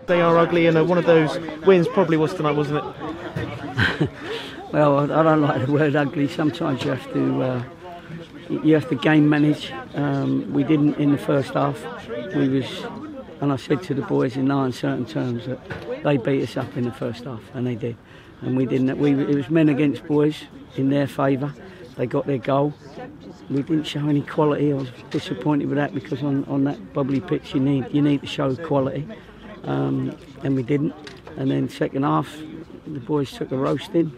They are ugly, and one of those wins probably was tonight, wasn't it? Well, I don't like the word ugly. Sometimes you have to game manage. We didn't in the first half. And I said to the boys in no uncertain terms that they beat us up in the first half, and they did. And we didn't. It was men against boys in their favour. They got their goal. We didn't show any quality. I was disappointed with that because on that bubbly pitch you need to show quality. And we didn't. And then second half, the boys took a roasting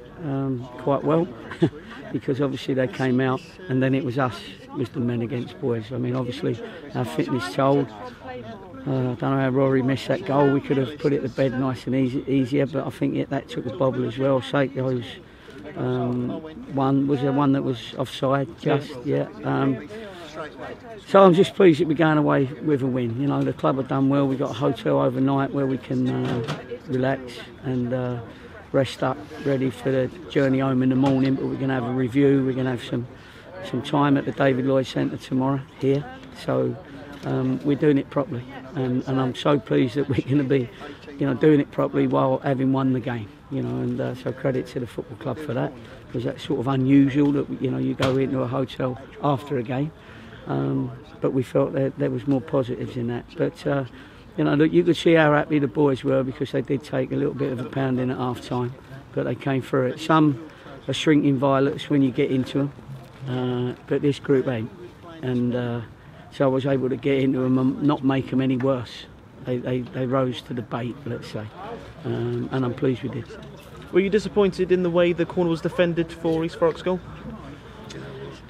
quite well because obviously they came out, and then it was us, it was the men against boys. I mean, obviously our fitness told. I don't know how Rory missed that goal. We could have put it to bed nice and easier, but I think that took a bobble as well. Seiko's one that was offside, just yeah. So I'm just pleased that we're going away with a win. You know, the club have done well. We've got a hotel overnight where we can relax and rest up, ready for the journey home in the morning. But we're going to have a review. We're going to have some time at the David Lloyd Centre tomorrow here. So we're doing it properly, and I'm so pleased that we're going to be, doing it properly while having won the game. And so credit to the football club for that, because that's sort of unusual that you go into a hotel after a game. But we felt that there was more positives in that. But look, you could see how happy the boys were because they did take a little bit of a pounding at half time, but they came through it. Some are shrinking violets when you get into them, but this group ain't. And so I was able to get into them and not make them any worse. They rose to the bait, let's say, and I'm pleased we did. Were you disappointed in the way the corner was defended for East Thurrock's goal?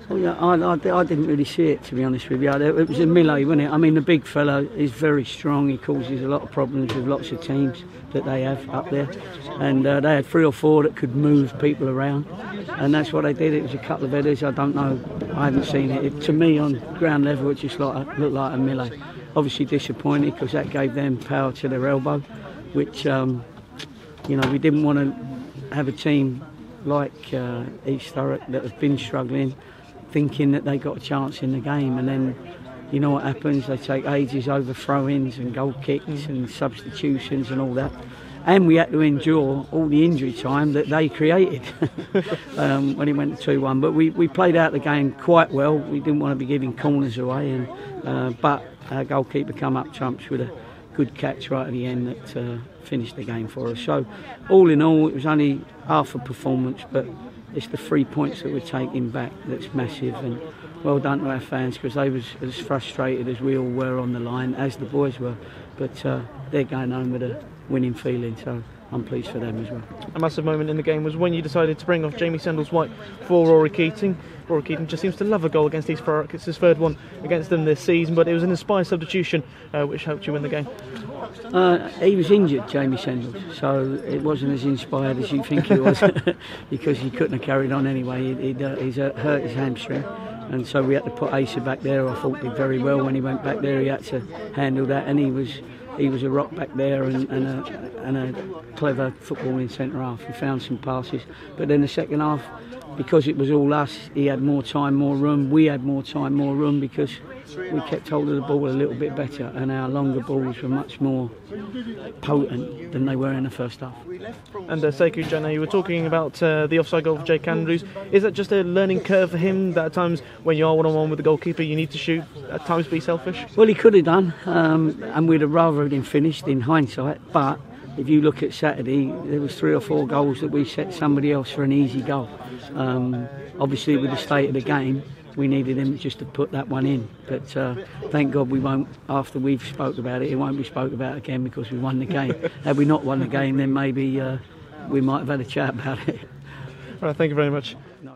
Well, yeah, I didn't really see it, to be honest with you. It was a melee, wasn't it? I mean, the big fella is very strong. He causes a lot of problems with lots of teams that they have up there. And they had 3 or 4 that could move people around. And that's what they did. It was a couple of headers. I don't know. I haven't seen it. To me, on ground level, it just looked like a melee. Obviously disappointed because that gave them power to their elbow, which, we didn't want to have a team like East Thurrock that have been struggling, thinking that they got a chance in the game, and then you know what happens, they take ages over throw-ins and goal kicks and substitutions and all that, and we had to endure all the injury time that they created when it went to 2-1. But we played out the game quite well. We didn't want to be giving corners away, and but our goalkeeper come up trumps with a good catch right at the end that finished the game for us. So all in all, it was only half a performance, but it's the 3 points that we're taking back that's massive, and well done to our fans because they was as frustrated as we all were on the line, as the boys were, but they're going home with a winning feeling, so I'm pleased for them as well. A massive moment in the game was when you decided to bring off Jamie Sendles-White for Rory Keating. Rory Keating just seems to love a goal against East Thurrock. It's his 3rd one against them this season, but it was an inspired substitution which helped you win the game. He was injured, Jamie Sendles, so it wasn't as inspired as you think it was because he couldn't have carried on anyway. He's hurt his hamstring, and so we had to put Asa back there. I thought he did very well when he went back there. He had to handle that, and he was a rock back there and a clever footballing centre half. He found some passes, but then the second half, because it was all us, he had more time, more room. We had more time, more room because we kept hold of the ball a little bit better, and our longer balls were much more potent than they were in the first half. And Sekou Jana, you were talking about the offside goal for Jake Andrews. Is that just a learning curve for him, that at times when you are one-on-one with the goalkeeper you need to shoot, at times be selfish? Well, he could have done, and we'd have rather have been finished in hindsight, but if you look at Saturday, there was 3 or 4 goals that we set somebody else for an easy goal. Obviously with the state of the game, we needed him just to put that one in, but thank God we won't, after we've spoke about it, it won't be spoke about again because we won the game. Had we not won the game, then maybe we might have had a chat about it. Right, thank you very much.